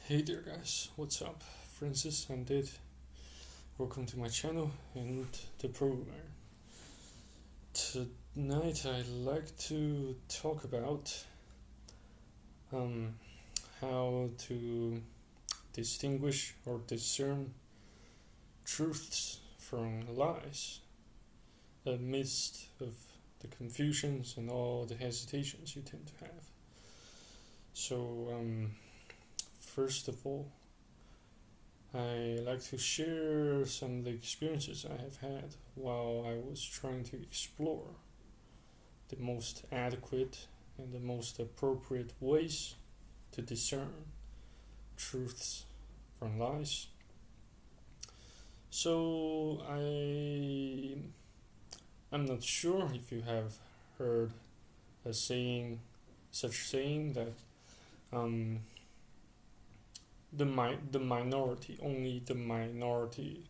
Hey there guys, what's up? Francis and Did. Welcome to my channel and the program. Tonight I'd like to talk about how to distinguish or discern truths from lies amidst of the confusions and all the hesitations you tend to have. So first of all, I like to share some of the experiences I have had while I was trying to explore the most adequate and the most appropriate ways to discern truths from lies. So I'm not sure if you have heard a saying, such saying that the minority, only the minority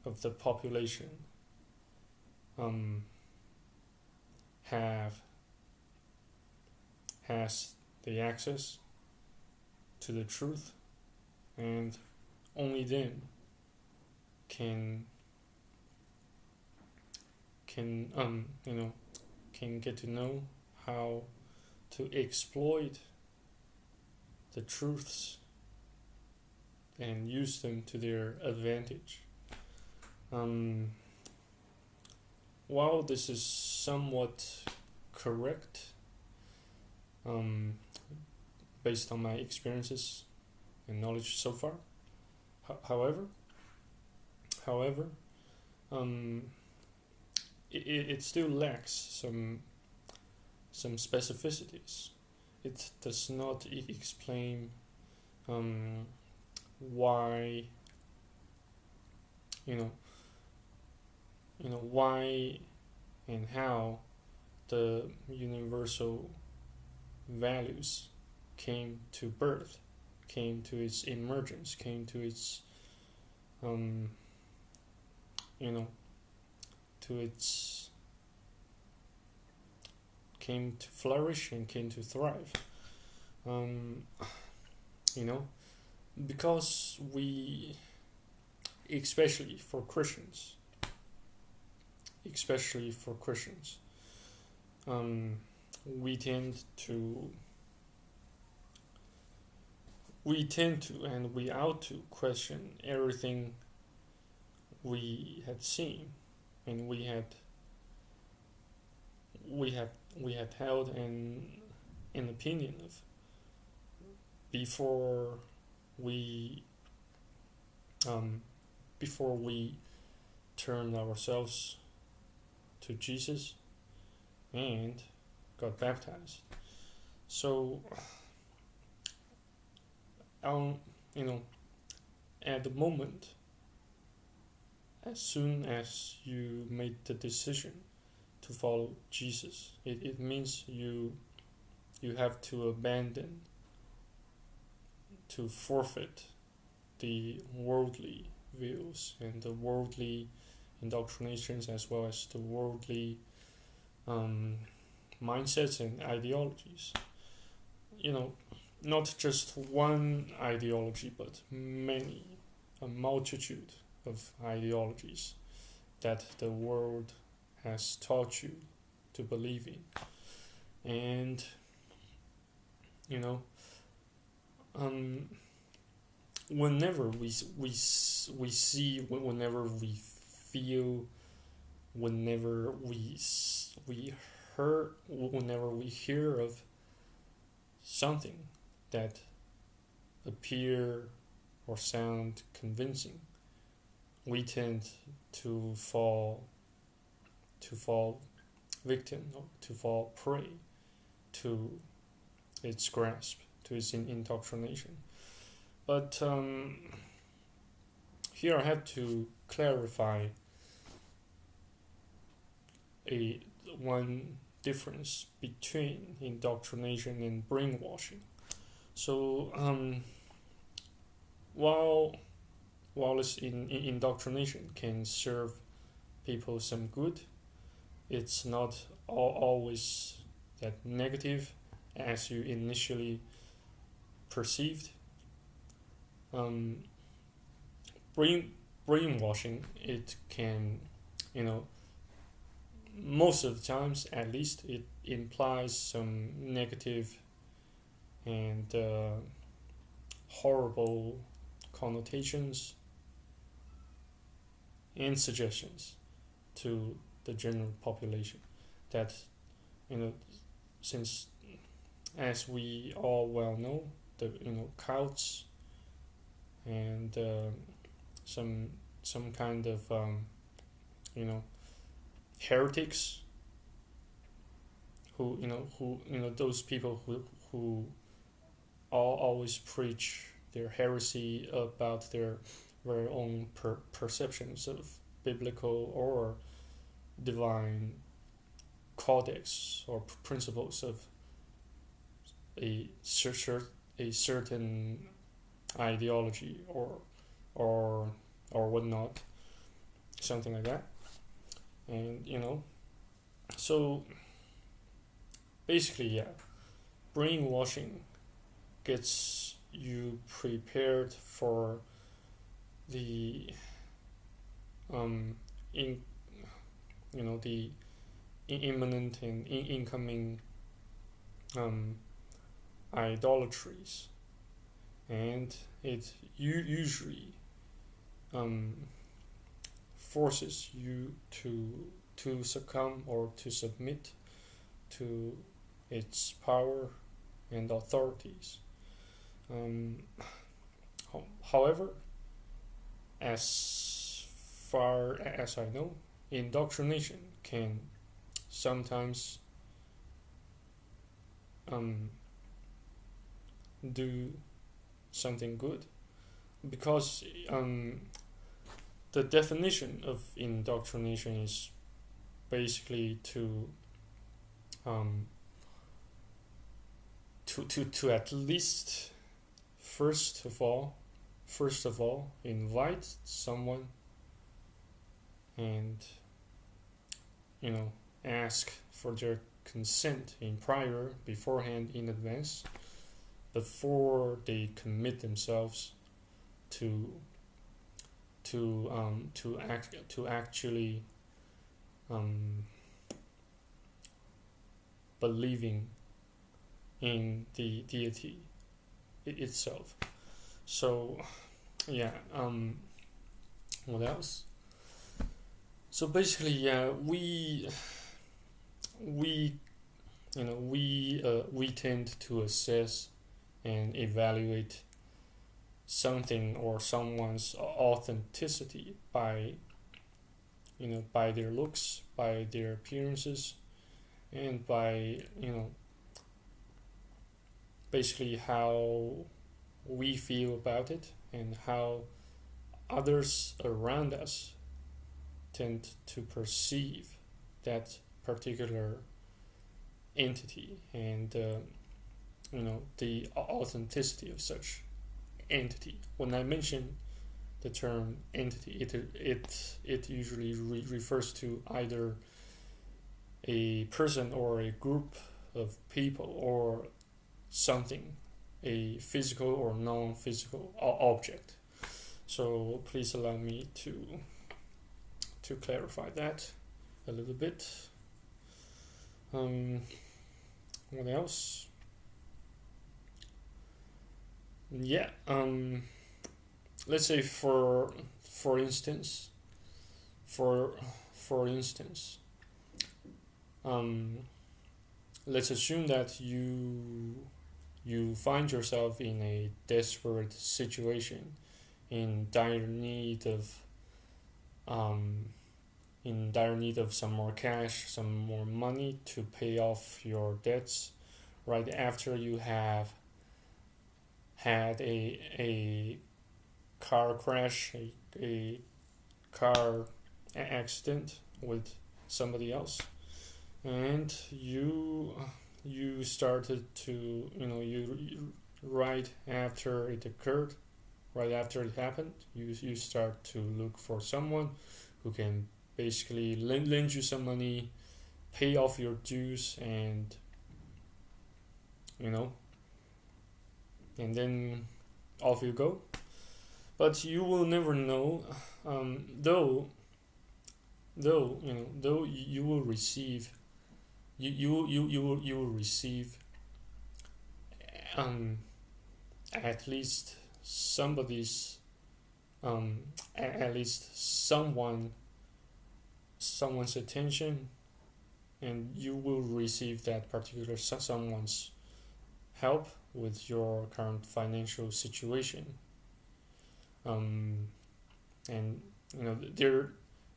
of the population has the access to the truth, and only then can can get to know how to exploit the truths and use them to their advantage. While this is somewhat correct, based on my experiences and knowledge so far, however, it still lacks some specificities. It does not explain why why and how the universal values came to birth, came to its emergence, came to its came to flourish and came to thrive. Because we, especially for Christians, we tend to and we ought to question everything we had seen and we had held an opinion of before we turned ourselves to Jesus and got baptized. So at the moment, as soon as you made the decision to follow Jesus, it means you have to abandon, to forfeit the worldly views and the worldly indoctrinations, as well as the worldly mindsets and ideologies. Not just one ideology, but a multitude of ideologies that the world has taught you to believe in. And whenever we see, whenever we feel, whenever we hear of something that appear or sound convincing, we tend to fall victim, or to fall prey to its grasp, to its indoctrination. But here I have to clarify one difference between indoctrination and brainwashing. So while indoctrination can serve people some good, it's not always that negative as you initially perceived. um, brainwashing, it can, you know, most of the times at least, it implies some negative and horrible connotations and suggestions to the general population. That, you know, since, as we all well know, the, you know, cults and some kind of you know, heretics, who those people who always preach their heresy about their own perceptions of biblical or divine codex or principles of a certain ideology or whatnot, something like that. And so basically, yeah, brainwashing gets you prepared for the in the imminent and incoming idolatries, and it usually forces you to succumb or to submit to its power and authorities. However, as far as I know, indoctrination can sometimes do something good, because the definition of indoctrination is basically to at least first of all invite someone and ask for their consent beforehand, in advance, before they commit themselves to actually believing in the deity itself. So yeah, what else? So basically, yeah, we tend to assess and evaluate something or someone's authenticity by their looks, by their appearances, and by basically how we feel about it and how others around us tend to perceive that particular entity, and the authenticity of such entity. When I mention the term entity, it usually refers to either a person or a group of people or something, a physical or non-physical object. So please allow me to clarify that a little bit. What else? Yeah, let's say for instance, let's assume that you find yourself in a desperate situation, in dire need of some more cash, some more money to pay off your debts, right after you have had a car crash, a car accident with somebody else, and you started to you right after it occurred, right after it happened, you start to look for someone who can basically lend you some money, pay off your dues, and and then off you go. But you will never know, though though you will receive, you will receive, um at least somebody's, at least someone's attention, and you will receive that particular someone's help with your current financial situation. um and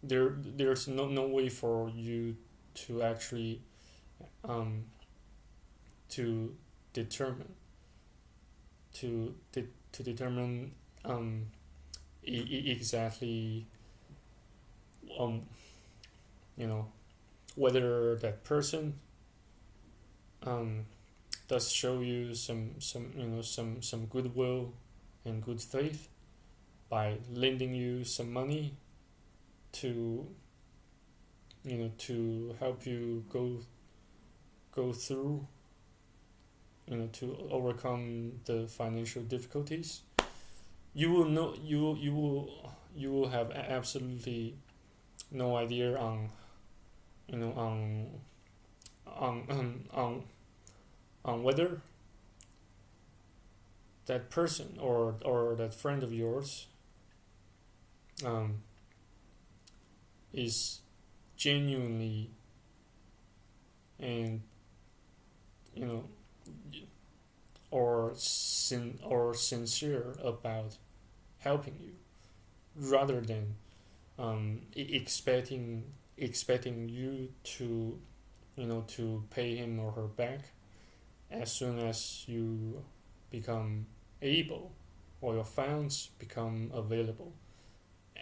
there's no way for you to actually, um to determine to determine, exactly, um you know whether that person, um does show you some goodwill and good faith by lending you some money to, to help you go through, to overcome the financial difficulties. You will know, you will have absolutely no idea on, you know on whether that person or that friend of yours, um is genuinely and, you know or sincere about helping you, rather than, expecting you to, to pay him or her back as soon as you become able, or your funds become available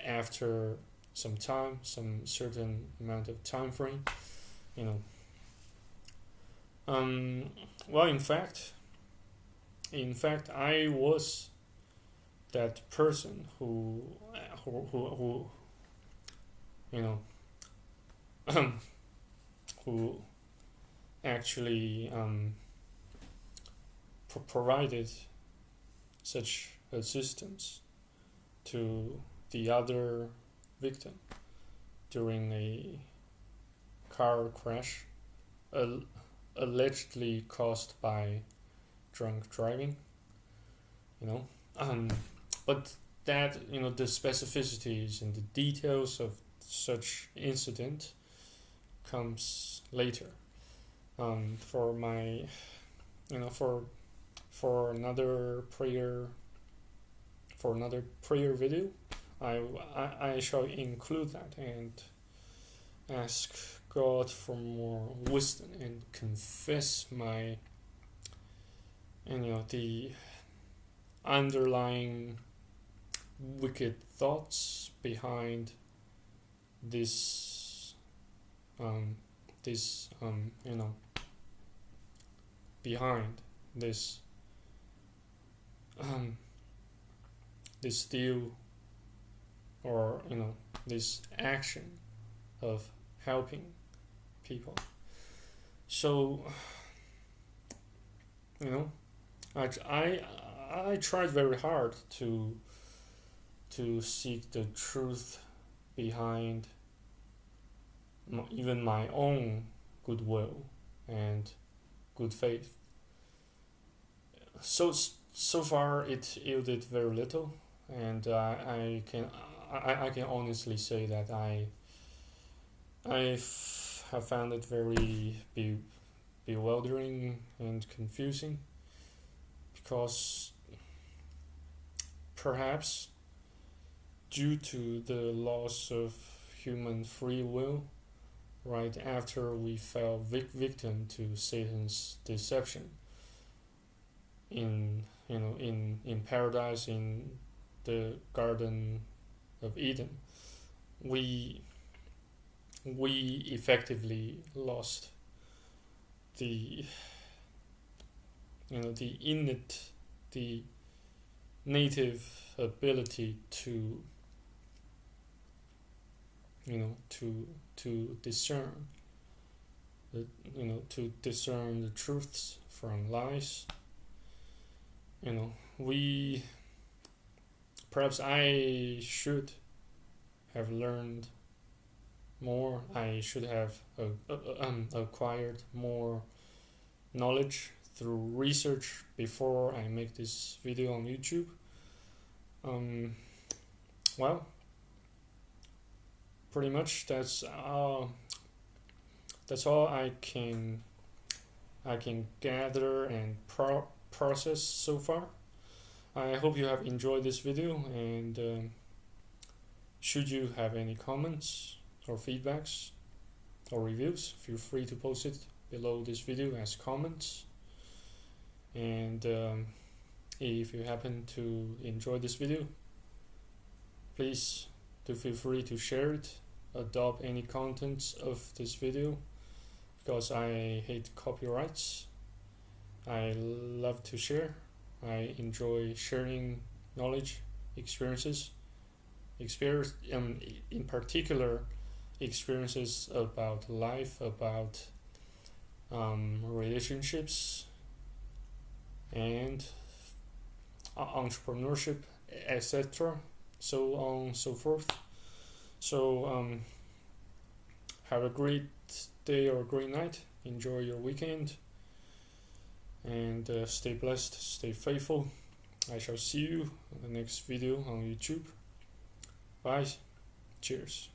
after some time, some certain amount of time frame. you know well, in fact I was that person who you know who actually, provided such assistance to the other victim during a car crash, allegedly caused by drunk driving. you know but that, the specificities and the details of such incident comes later. For my, for another prayer, video, I shall include that and ask God for more wisdom and confess my, the underlying wicked thoughts behind this, this behind this, this deal, or, this action of helping people. So, I tried very hard to seek the truth behind even my own goodwill and good faith. So far it yielded very little, and I can honestly say that I have found it very bewildering and confusing, because perhaps due to the loss of human free will right after we fell victim to Satan's deception in paradise, in the Garden of Eden, we effectively lost the the native ability to discern the truths from lies. We perhaps I should have learned more. I should have acquired more knowledge through research before I make this video on YouTube. Well, pretty much that's all I can gather and process so far. I hope you have enjoyed this video, and should you have any comments or feedbacks or reviews, feel free to post it below this video as comments. And if you happen to enjoy this video, please do feel free to share it, adopt any contents of this video, because I hate copyrights. I love to share. I enjoy sharing knowledge, experiences, in particular experiences about life, about relationships, and entrepreneurship, etc., so on and so forth. So have a great day or a great night. Enjoy your weekend, and stay blessed, stay faithful. I shall see you in the next video on YouTube. Bye. Cheers.